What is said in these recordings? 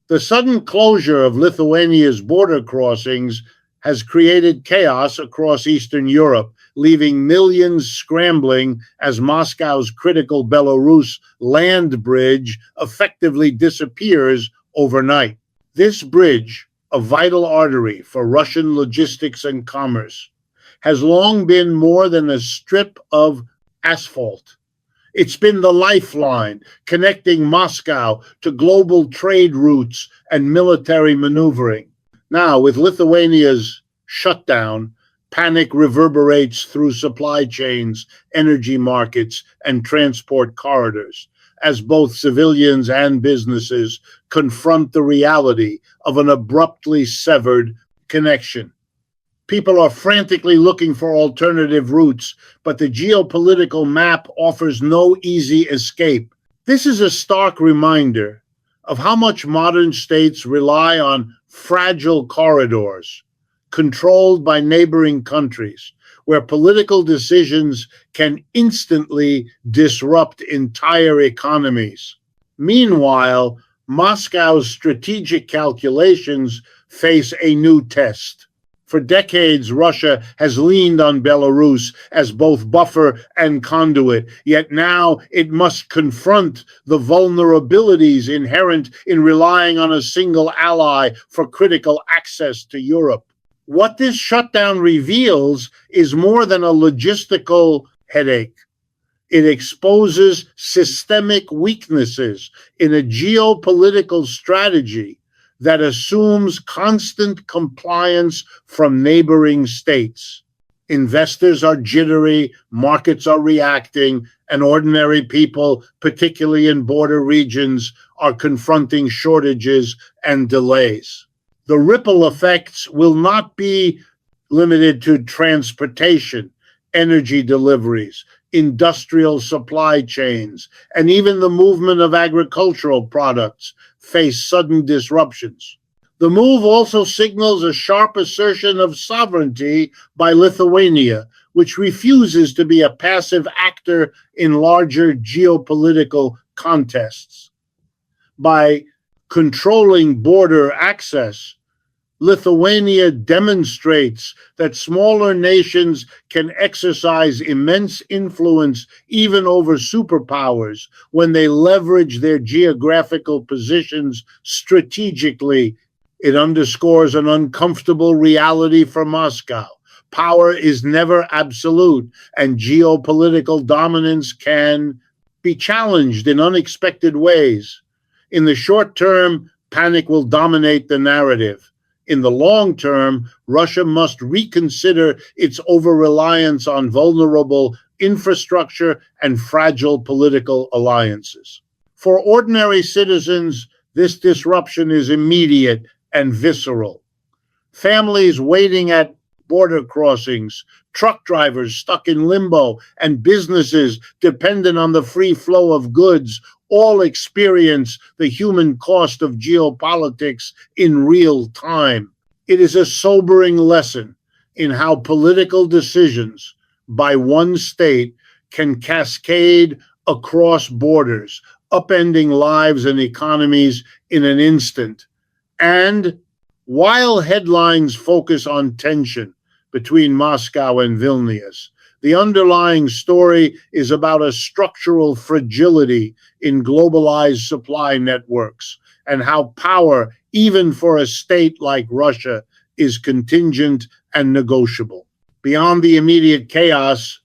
The sudden closure of Lithuania's border crossings has created chaos across Eastern Europe, leaving millions scrambling as Moscow's critical Belarus land bridge effectively disappears overnight. This bridge, a vital artery for Russian logistics and commerce, has long been more than a strip of asphalt. It's been the lifeline connecting Moscow to global trade routes and military maneuvering. Now, with Lithuania's shutdown, panic reverberates through supply chains, energy markets, and transport corridors, as both civilians and businesses confront the reality of an abruptly severed connection. People are frantically looking for alternative routes, but the geopolitical map offers no easy escape. This is a stark reminder of how much modern states rely on fragile corridors controlled by neighboring countries, where political decisions can instantly disrupt entire economies. Meanwhile, Moscow's strategic calculations face a new test. For decades, Russia has leaned on Belarus as both buffer and conduit, yet now it must confront the vulnerabilities inherent in relying on a single ally for critical access to Europe. What this shutdown reveals is more than a logistical headache. It exposes systemic weaknesses in a geopolitical strategy that assumes constant compliance from neighboring states. Investors are jittery, markets are reacting, and ordinary people, particularly in border regions, are confronting shortages and delays. The ripple effects will not be limited to transportation, energy deliveries, industrial supply chains, and even the movement of agricultural products face sudden disruptions. The move also signals a sharp assertion of sovereignty by Lithuania, which refuses to be a passive actor in larger geopolitical contests. By controlling border access, Lithuania demonstrates that smaller nations can exercise immense influence even over superpowers when they leverage their geographical positions strategically. It underscores an uncomfortable reality for Moscow. Power is never absolute, and geopolitical dominance can be challenged in unexpected ways. In the short term, panic will dominate the narrative. In the long term, Russia must reconsider its over-reliance on vulnerable infrastructure and fragile political alliances. For ordinary citizens, this disruption is immediate and visceral. Families waiting at border crossings, truck drivers stuck in limbo, and businesses dependent on the free flow of goods all experience the human cost of geopolitics in real time. It is a sobering lesson in how political decisions by one state can cascade across borders, upending lives and economies in an instant. And while headlines focus on tension between Moscow and Vilnius, the underlying story is about a structural fragility in globalized supply networks and how power, even for a state like Russia, is contingent and negotiable. Beyond the immediate chaos,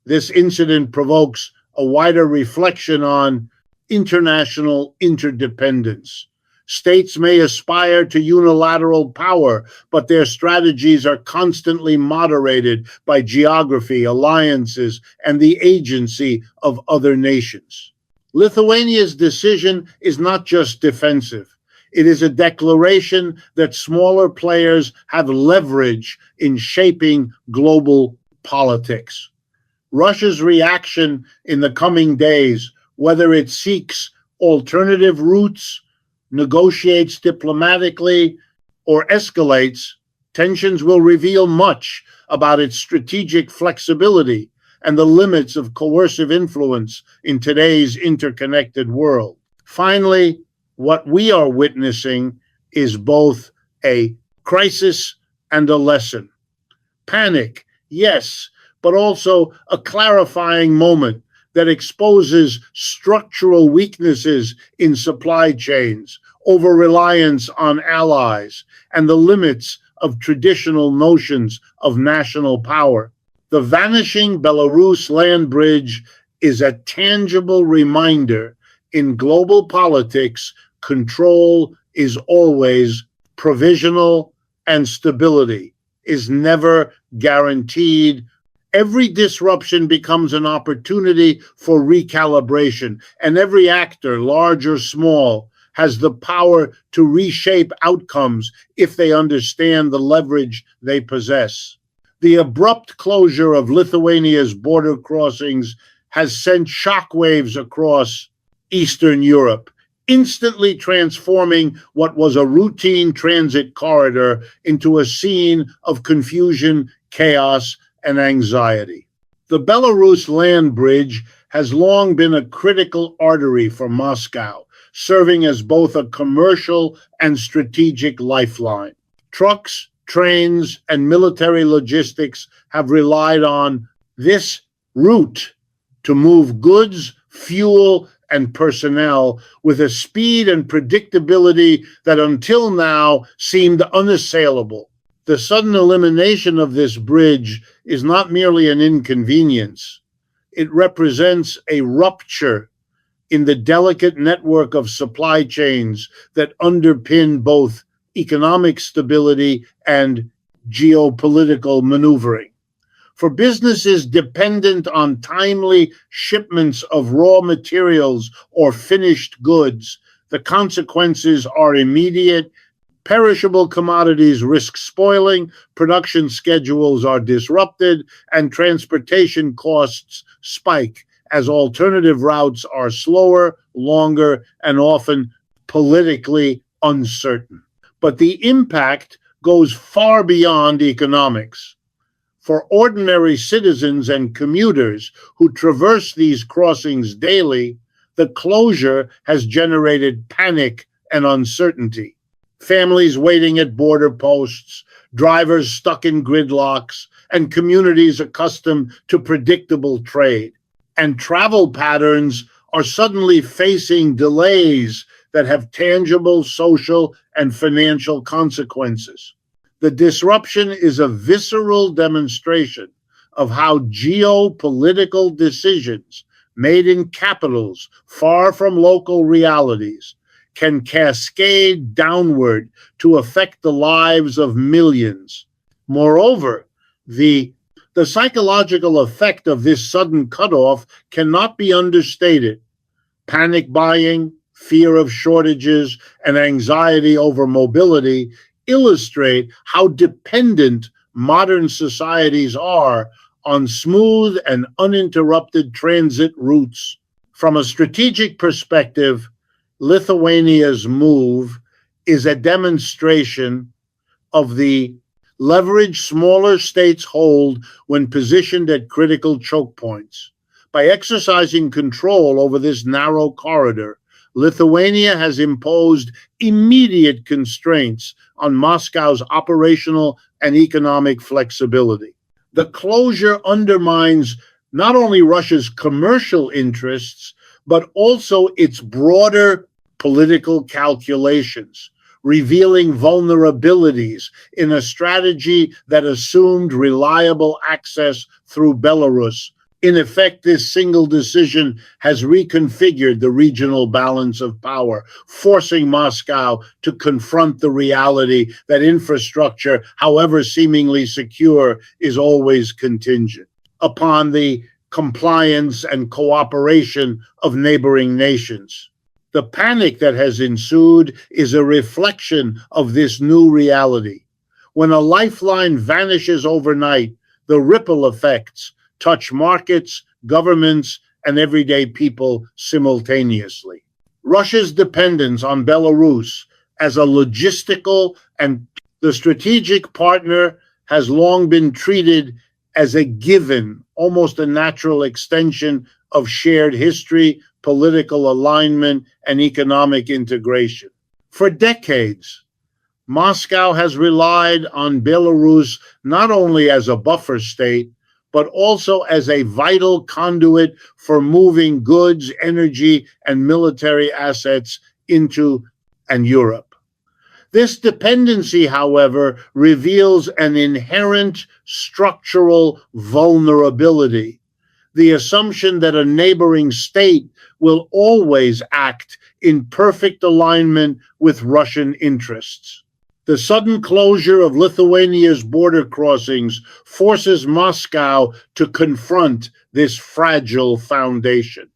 this incident provokes a wider reflection on international interdependence. States may aspire to unilateral power, but their strategies are constantly moderated by geography, alliances, and the agency of other nations. Lithuania's decision is not just defensive. It is a declaration that smaller players have leverage in shaping global politics. Russia's reaction in the coming days, whether it seeks alternative routes, negotiates diplomatically, or escalates, tensions will reveal much about its strategic flexibility and the limits of coercive influence in today's interconnected world. Finally, What we are witnessing is both a crisis and a lesson. Panic, yes, but also a clarifying moment that exposes structural weaknesses in supply chains, over reliance on allies, and the limits of traditional notions of national power. The vanishing Belarus land bridge is a tangible reminder in global politics, control is always provisional and stability is never guaranteed. Every disruption becomes an opportunity for recalibration, and every actor, large or small, has the power to reshape outcomes if they understand the leverage they possess. The abrupt closure of Lithuania's border crossings has sent shockwaves across Eastern Europe, instantly transforming what was a routine transit corridor into a scene of confusion, chaos, and anxiety. The Belarus land bridge has long been a critical artery for Moscow, serving as both a commercial and strategic lifeline. Trucks, trains, and military logistics have relied on this route to move goods, fuel, and personnel with a speed and predictability that until now seemed unassailable. The sudden elimination of this bridge is not merely an inconvenience. It represents a rupture in the delicate network of supply chains that underpin both economic stability and geopolitical maneuvering. For businesses dependent on timely shipments of raw materials or finished goods, the consequences are immediate. Perishable commodities risk spoiling, production schedules are disrupted, and transportation costs spike as alternative routes are slower, longer, and often politically uncertain. But the impact goes far beyond economics. For ordinary citizens and commuters who traverse these crossings daily, the closure has generated panic and uncertainty. Families waiting at border posts, drivers stuck in gridlocks, and communities accustomed to predictable trade. And travel patterns are suddenly facing delays that have tangible social and financial consequences. The disruption is a visceral demonstration of how geopolitical decisions made in capitals far from local realities can cascade downward to affect the lives of millions. Moreover, the psychological effect of this sudden cutoff cannot be understated. Panic buying, fear of shortages, and anxiety over mobility illustrate how dependent modern societies are on smooth and uninterrupted transit routes. From a strategic perspective, Lithuania's move is a demonstration of the leverage smaller states hold when positioned at critical choke points. By exercising control over this narrow corridor, Lithuania has imposed immediate constraints on Moscow's operational and economic flexibility. The closure undermines not only Russia's commercial interests, but also its broader political calculations, revealing vulnerabilities in a strategy that assumed reliable access through Belarus. In effect, this single decision has reconfigured the regional balance of power, forcing Moscow to confront the reality that infrastructure, however seemingly secure, is always contingent upon the compliance and cooperation of neighboring nations. The panic that has ensued is a reflection of this new reality. When a lifeline vanishes overnight, the ripple effects touch markets, governments, and everyday people simultaneously. Russia's dependence on Belarus as a logistical and the strategic partner has long been treated as a given, almost a natural extension of shared history, political alignment, and economic integration. For decades, Moscow has relied on Belarus not only as a buffer state, but also as a vital conduit for moving goods, energy, and military assets into Europe. This dependency, however, reveals an inherent structural vulnerability, the assumption that a neighboring state will always act in perfect alignment with Russian interests. The sudden closure of Lithuania's border crossings forces Moscow to confront this fragile foundation.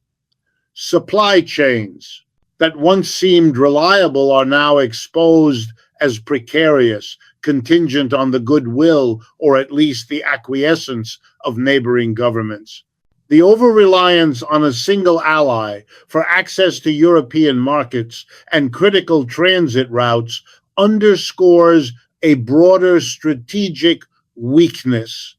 Supply chains that once seemed reliable are now exposed as precarious, contingent on the goodwill or at least the acquiescence of neighboring governments. The over-reliance on a single ally for access to European markets and critical transit routes underscores a broader strategic weakness.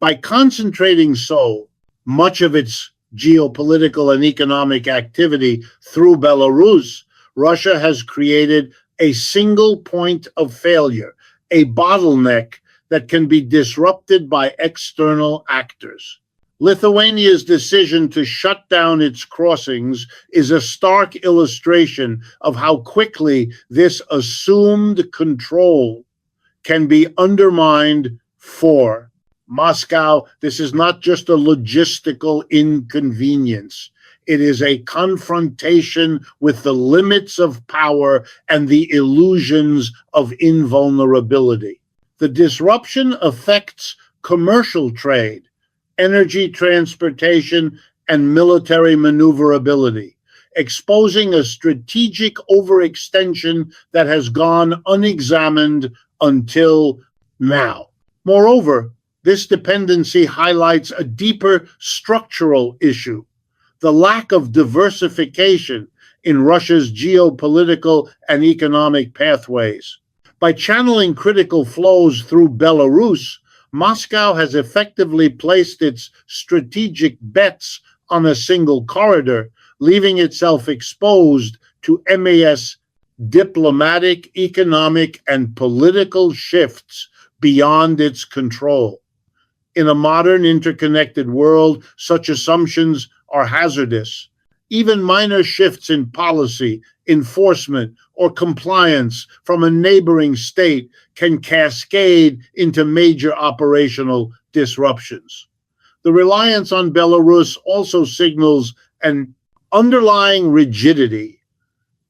By concentrating so much of its geopolitical and economic activity through Belarus, Russia has created a single point of failure, a bottleneck that can be disrupted by external actors. Lithuania's decision to shut down its crossings is a stark illustration of how quickly this assumed control can be undermined for Moscow. This is not just a logistical inconvenience. It is a confrontation with the limits of power and the illusions of invulnerability. The disruption affects commercial trade, energy transportation, and military maneuverability, exposing a strategic overextension that has gone unexamined until now. Moreover, this dependency highlights a deeper structural issue: the lack of diversification in Russia's geopolitical and economic pathways. By channeling critical flows through Belarus, Moscow has effectively placed its strategic bets on a single corridor, leaving itself exposed to MAS diplomatic, economic, and political shifts beyond its control. In a modern, interconnected world, such assumptions are hazardous. Even minor shifts in policy, enforcement, or compliance from a neighboring state can cascade into major operational disruptions. The reliance on Belarus also signals an underlying rigidity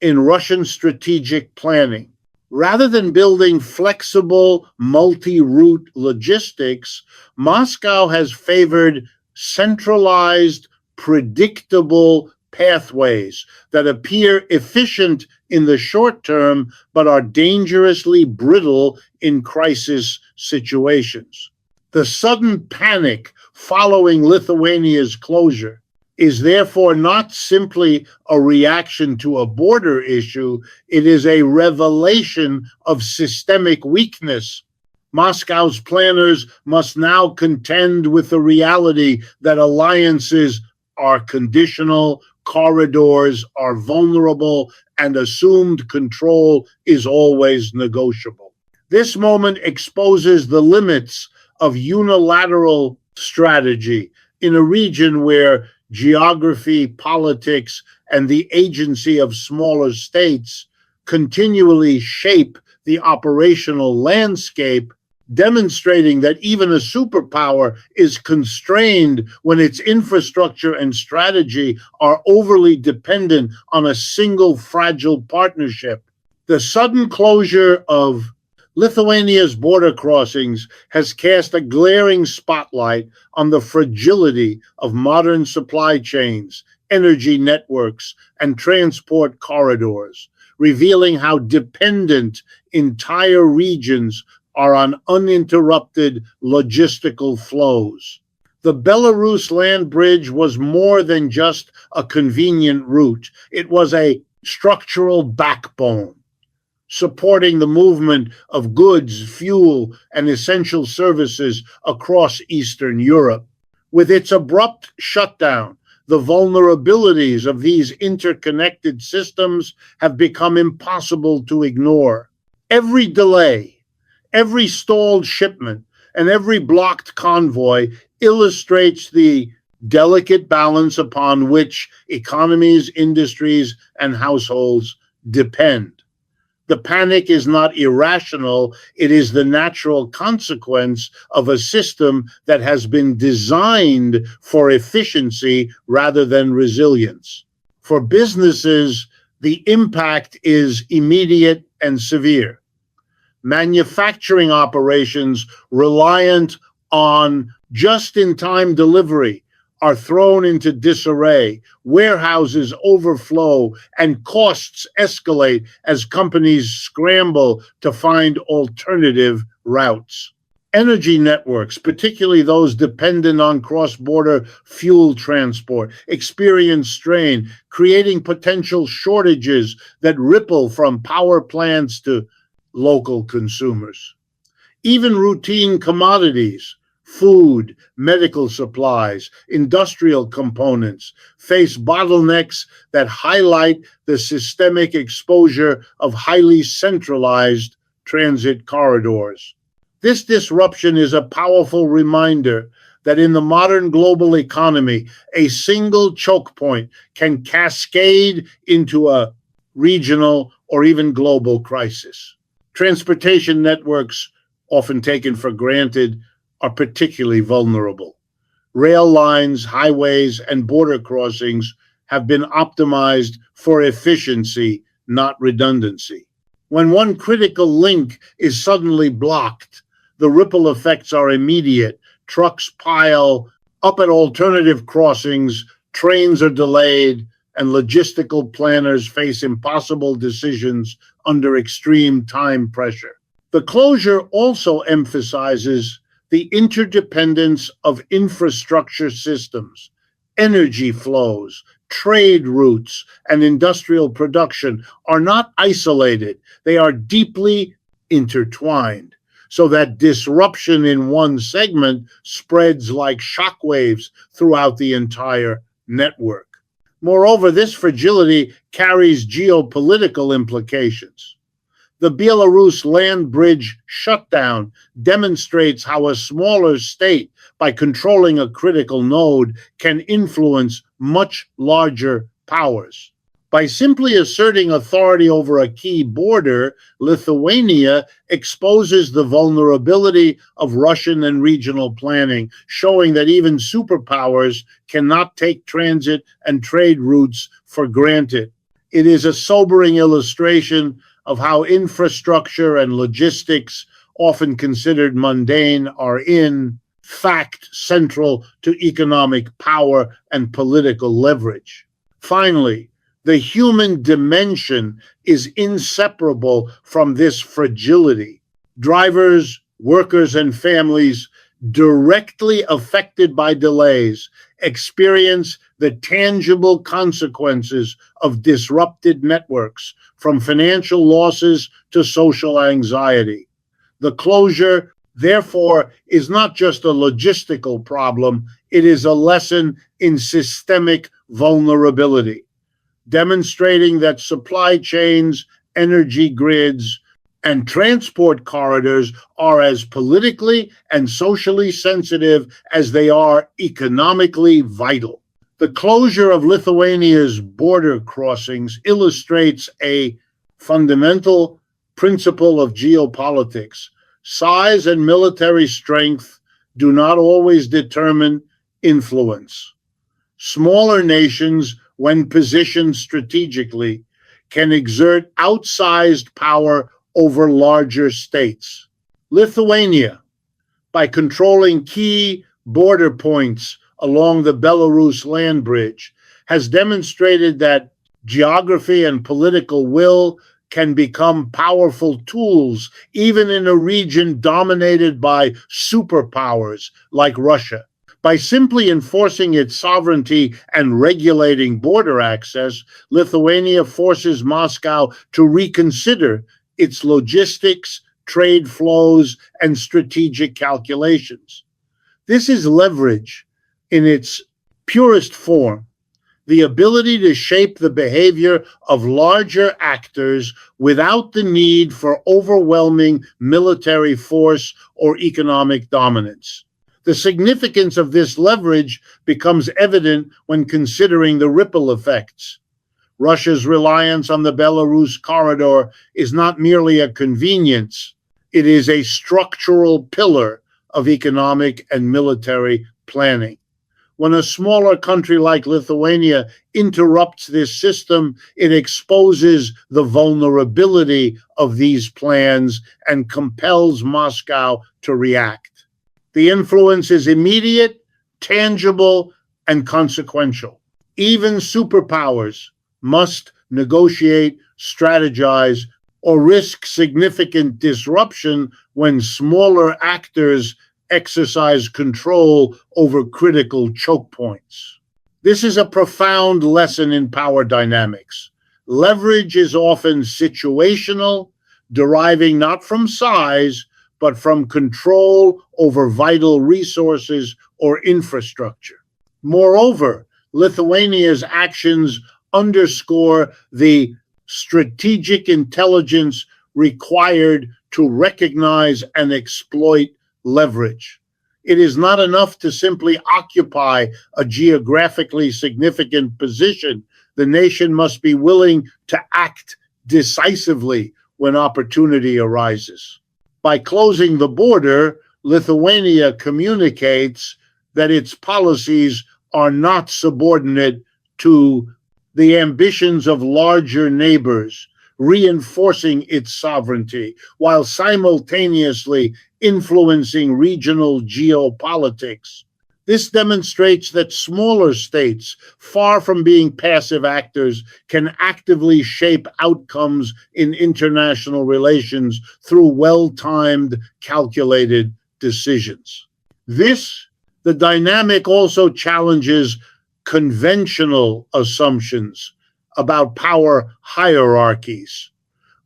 in Russian strategic planning. Rather than building flexible, multi-route logistics, Moscow has favored centralized, predictable pathways that appear efficient in the short term but are dangerously brittle in crisis situations. The sudden panic following Lithuania's closure is therefore not simply a reaction to a border issue, it is a revelation of systemic weakness. Moscow's planners must now contend with the reality that alliances are conditional, corridors are vulnerable, and assumed control is always negotiable. This moment exposes the limits of unilateral strategy in a region where geography, politics, and the agency of smaller states continually shape the operational landscape, demonstrating that even a superpower is constrained when its infrastructure and strategy are overly dependent on a single fragile partnership. The sudden closure of Lithuania's border crossings has cast a glaring spotlight on the fragility of modern supply chains, energy networks, and transport corridors, revealing how dependent entire regions are on uninterrupted logistical flows. The Belarus land bridge was more than just a convenient route. It was a structural backbone, supporting the movement of goods, fuel, and essential services across Eastern Europe. With its abrupt shutdown, The vulnerabilities of these interconnected systems have become impossible to ignore. Every delay, every stalled shipment, and every blocked convoy illustrates the delicate balance upon which economies, industries, and households depend. The panic is not irrational, it is the natural consequence of a system that has been designed for efficiency rather than resilience. For businesses, the impact is immediate and severe. Manufacturing operations reliant on just-in-time delivery are thrown into disarray, warehouses overflow, and costs escalate as companies scramble to find alternative routes. Energy networks, particularly those dependent on cross-border fuel transport, experience strain, creating potential shortages that ripple from power plants to local consumers. Even routine commodities, food, medical supplies, industrial components face bottlenecks that highlight the systemic exposure of highly centralized transit corridors. This disruption is a powerful reminder that in the modern global economy, a single choke point can cascade into a regional or even global crisis. Transportation networks, often taken for granted, are particularly vulnerable. Rail lines, highways, and border crossings have been optimized for efficiency, not redundancy. When one critical link is suddenly blocked, the ripple effects are immediate. Trucks pile up at alternative crossings, trains are delayed, and logistical planners face impossible decisions under extreme time pressure. The closure also emphasizes the interdependence of infrastructure systems, energy flows, trade routes, and industrial production are not isolated. They are deeply intertwined, so that disruption in one segment spreads like shockwaves throughout the entire network. Moreover, this fragility carries geopolitical implications. The Belarus land bridge shutdown demonstrates how a smaller state, by controlling a critical node, can influence much larger powers. By simply asserting authority over a key border, Lithuania exposes the vulnerability of Russian and regional planning, showing that even superpowers cannot take transit and trade routes for granted. It is a sobering illustration of how infrastructure and logistics, often considered mundane, are in fact central to economic power and political leverage. Finally, the human dimension is inseparable from this fragility. Drivers, workers, and families directly affected by delays experience the tangible consequences of disrupted networks, from financial losses to social anxiety. The closure, therefore, is not just a logistical problem, it is a lesson in systemic vulnerability, demonstrating that supply chains, energy grids, and transport corridors are as politically and socially sensitive as they are economically vital. The closure of Lithuania's border crossings illustrates a fundamental principle of geopolitics. Size and military strength do not always determine influence. Smaller nations, when positioned strategically, can exert outsized power over larger states. Lithuania, by controlling key border points along the Belarus land bridge, has demonstrated that geography and political will can become powerful tools, even in a region dominated by superpowers like Russia. By simply enforcing its sovereignty and regulating border access, Lithuania forces Moscow to reconsider its logistics, trade flows, and strategic calculations. This is leverage in its purest form. the ability to shape the behavior of larger actors without the need for overwhelming military force or economic dominance. The significance of this leverage becomes evident when considering the ripple effects. Russia's reliance on the Belarus corridor is not merely a convenience, it is a structural pillar of economic and military planning. When a smaller country like Lithuania interrupts this system, it exposes the vulnerability of these plans and compels Moscow to react. The influence is immediate, tangible, and consequential. Even superpowers must negotiate, strategize, or risk significant disruption when smaller actors exercise control over critical choke points. This is a profound lesson in power dynamics. Leverage is often situational, deriving not from size, but from control over vital resources or infrastructure. Moreover, Lithuania's actions underscore the strategic intelligence required to recognize and exploit leverage. It is not enough to simply occupy a geographically significant position. The nation must be willing to act decisively when opportunity arises. By closing the border, Lithuania communicates that its policies are not subordinate to the ambitions of larger neighbors, reinforcing its sovereignty while simultaneously influencing regional geopolitics. This demonstrates that smaller states, far from being passive actors, can actively shape outcomes in international relations through well-timed, calculated decisions. The dynamic also challenges conventional assumptions about power hierarchies.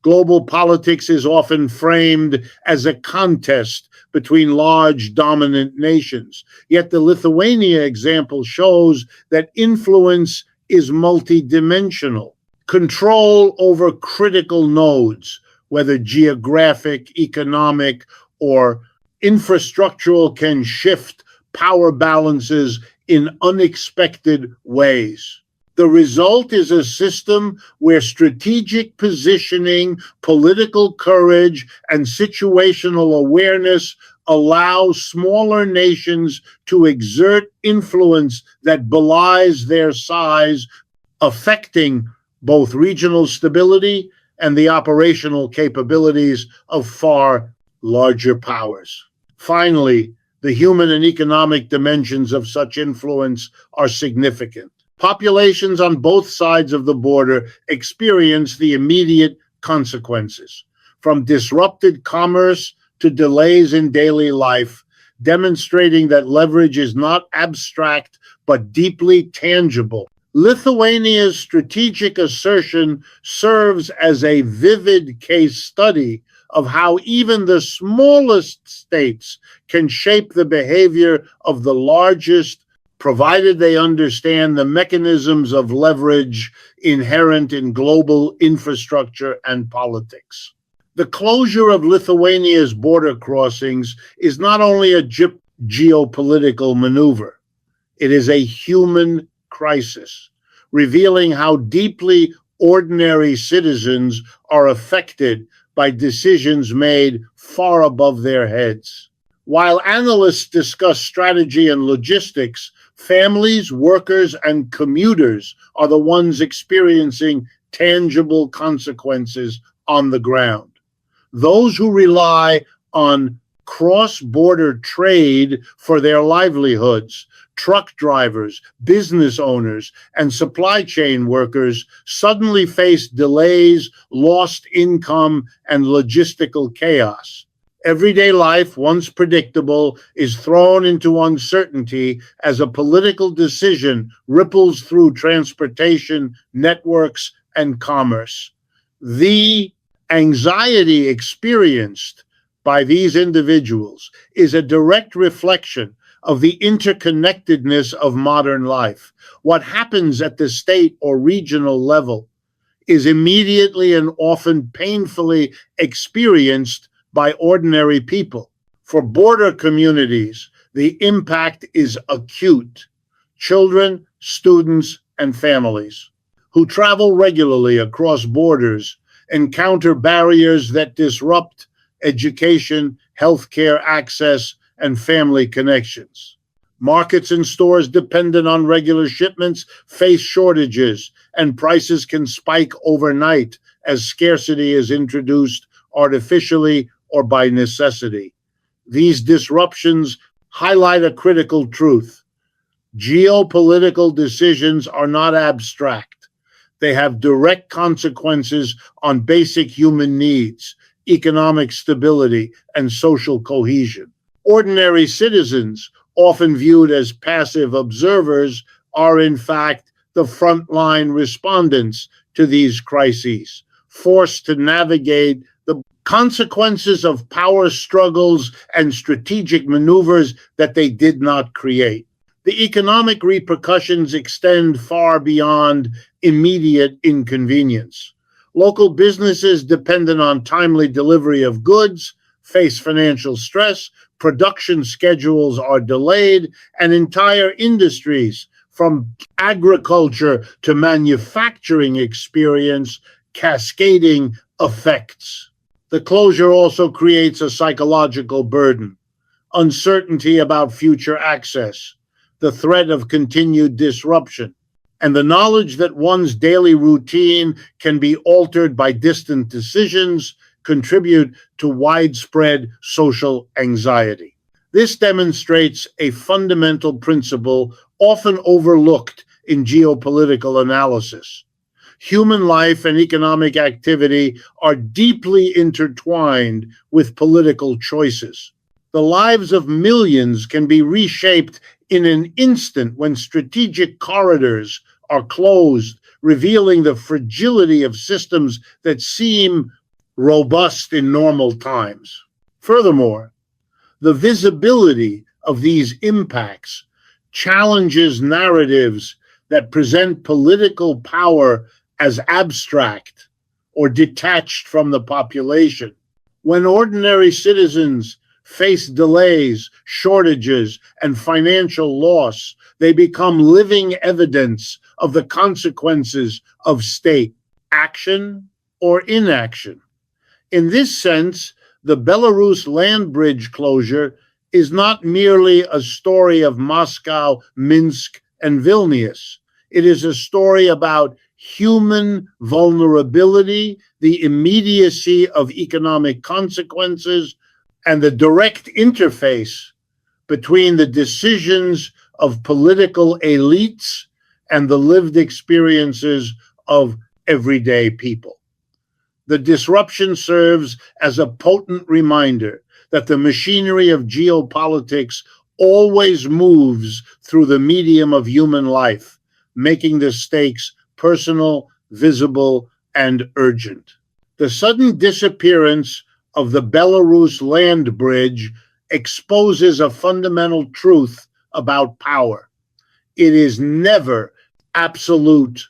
Global politics is often framed as a contest between large dominant nations. Yet the Lithuania example shows that influence is multidimensional. Control over critical nodes, whether geographic, economic, or infrastructural, can shift power balances in unexpected ways. The result is a system where strategic positioning, political courage, and situational awareness allow smaller nations to exert influence that belies their size, affecting both regional stability and the operational capabilities of far larger powers. Finally, the human and economic dimensions of such influence are significant. Populations on both sides of the border experience the immediate consequences, from disrupted commerce to delays in daily life, demonstrating that leverage is not abstract but deeply tangible. Lithuania's strategic assertion serves as a vivid case study of how even the smallest states can shape the behavior of the largest, provided they understand the mechanisms of leverage inherent in global infrastructure and politics. The closure of Lithuania's border crossings is not only a geopolitical maneuver, it is a human crisis, revealing how deeply ordinary citizens are affected by decisions made far above their heads. While analysts discuss strategy and logistics, families, workers, and commuters are the ones experiencing tangible consequences on the ground. Those who rely on cross-border trade for their livelihoods, truck drivers, business owners, and supply chain workers suddenly face delays, lost income, and logistical chaos. Everyday life, once predictable, is thrown into uncertainty as a political decision ripples through transportation, networks, and commerce. The anxiety experienced by these individuals is a direct reflection of the interconnectedness of modern life. What happens at the state or regional level is immediately and often painfully experienced by ordinary people. For border communities, the impact is acute. Children, students, and families who travel regularly across borders encounter barriers that disrupt education, healthcare access, and family connections. Markets and stores dependent on regular shipments face shortages, and prices can spike overnight as scarcity is introduced artificially or by necessity. These disruptions highlight a critical truth. Geopolitical decisions are not abstract. They have direct consequences on basic human needs, economic stability, and social cohesion. Ordinary citizens, often viewed as passive observers, are in fact the frontline respondents to these crises, forced to navigate the consequences of power struggles and strategic maneuvers that they did not create. The economic repercussions extend far beyond immediate inconvenience. Local businesses dependent on timely delivery of goods face financial stress, production schedules are delayed, and entire industries, from agriculture to manufacturing, experience cascading effects. The closure also creates a psychological burden, uncertainty about future access, the threat of continued disruption, and the knowledge that one's daily routine can be altered by distant decisions contribute to widespread social anxiety. This demonstrates a fundamental principle often overlooked in geopolitical analysis. Human life and economic activity are deeply intertwined with political choices. The lives of millions can be reshaped in an instant when strategic corridors are closed, revealing the fragility of systems that seem robust in normal times. Furthermore, the visibility of these impacts challenges narratives that present political power as abstract or detached from the population. When ordinary citizens face delays, shortages, and financial loss, they become living evidence of the consequences of state action or inaction. In this sense, the Belarus land bridge closure is not merely a story of Moscow, Minsk, and Vilnius. It is a story about human vulnerability, the immediacy of economic consequences, and the direct interface between the decisions of political elites and the lived experiences of everyday people. The disruption serves as a potent reminder that the machinery of geopolitics always moves through the medium of human life, making the stakes personal, visible, and urgent. The sudden disappearance of the Belarus land bridge exposes a fundamental truth about power. It is never absolute,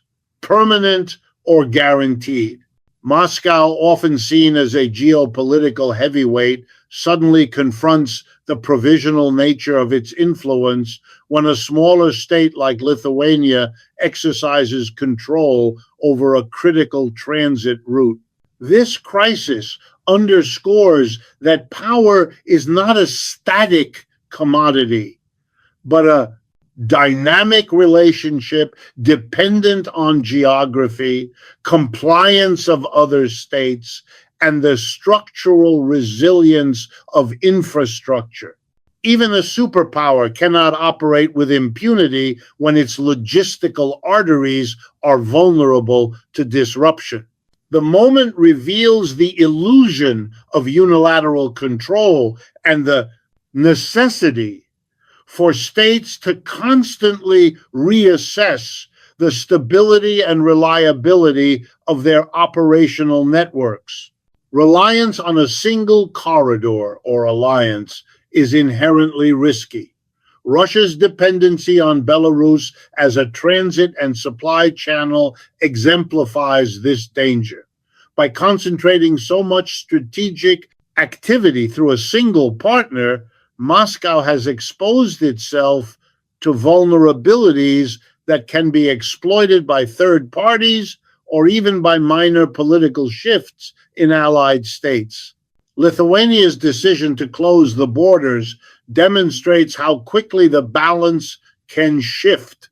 permanent, or guaranteed. Moscow, often seen as a geopolitical heavyweight, suddenly confronts the provisional nature of its influence when a smaller state like Lithuania exercises control over a critical transit route. This crisis underscores that power is not a static commodity, but a dynamic relationship dependent on geography, compliance of other states, and the structural resilience of infrastructure. Even a superpower cannot operate with impunity when its logistical arteries are vulnerable to disruption. The moment reveals the illusion of unilateral control and the necessity for states to constantly reassess the stability and reliability of their operational networks. Reliance on a single corridor or alliance is inherently risky. Russia's dependency on Belarus as a transit and supply channel exemplifies this danger. By concentrating so much strategic activity through a single partner, Moscow has exposed itself to vulnerabilities that can be exploited by third parties or even by minor political shifts in allied states. Lithuania's decision to close the borders demonstrates how quickly the balance can shift,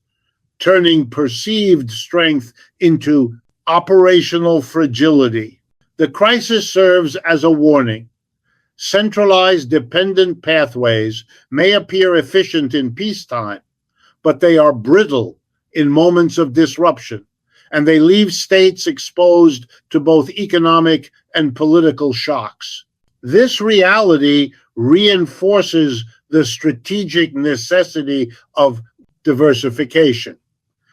turning perceived strength into operational fragility. The crisis serves as a warning. Centralized dependent pathways may appear efficient in peacetime, but they are brittle in moments of disruption, and they leave states exposed to both economic and political shocks. This reality reinforces the strategic necessity of diversification.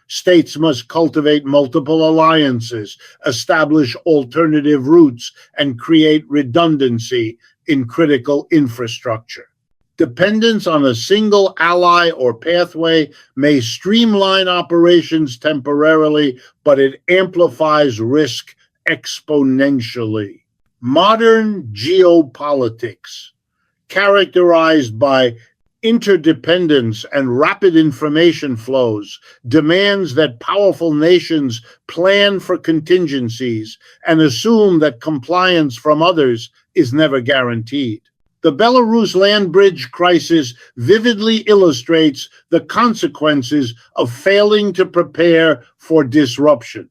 States must cultivate multiple alliances, establish alternative routes, and create redundancy in critical infrastructure. Dependence on a single ally or pathway may streamline operations temporarily, but it amplifies risk exponentially. Modern geopolitics, characterized by interdependence and rapid information flows, demands that powerful nations plan for contingencies and assume that compliance from others is never guaranteed. The Belarus land bridge crisis vividly illustrates the consequences of failing to prepare for disruption.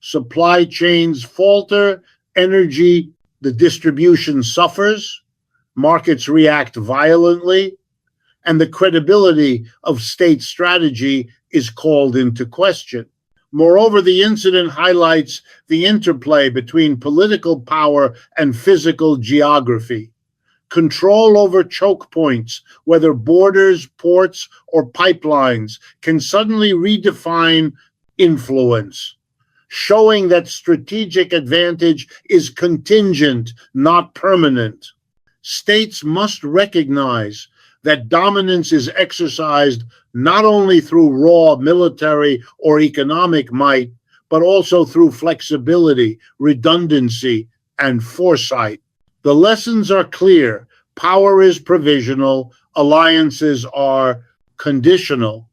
Supply chains falter, the distribution suffers, markets react violently, and the credibility of state strategy is called into question. Moreover, the incident highlights the interplay between political power and physical geography. Control over choke points, whether borders, ports, or pipelines, can suddenly redefine influence, showing that strategic advantage is contingent, not permanent. States must recognize that dominance is exercised not only through raw military or economic might, but also through flexibility, redundancy, and foresight. The lessons are clear. Power is provisional, alliances are conditional,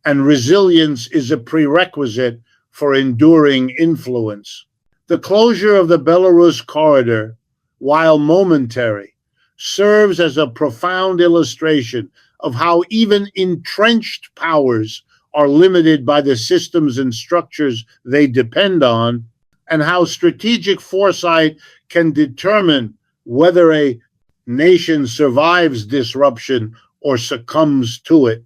and resilience is a prerequisite for enduring influence. The closure of the Belarus corridor, while momentary, serves as a profound illustration of how even entrenched powers are limited by the systems and structures they depend on, and how strategic foresight can determine whether a nation survives disruption or succumbs to it.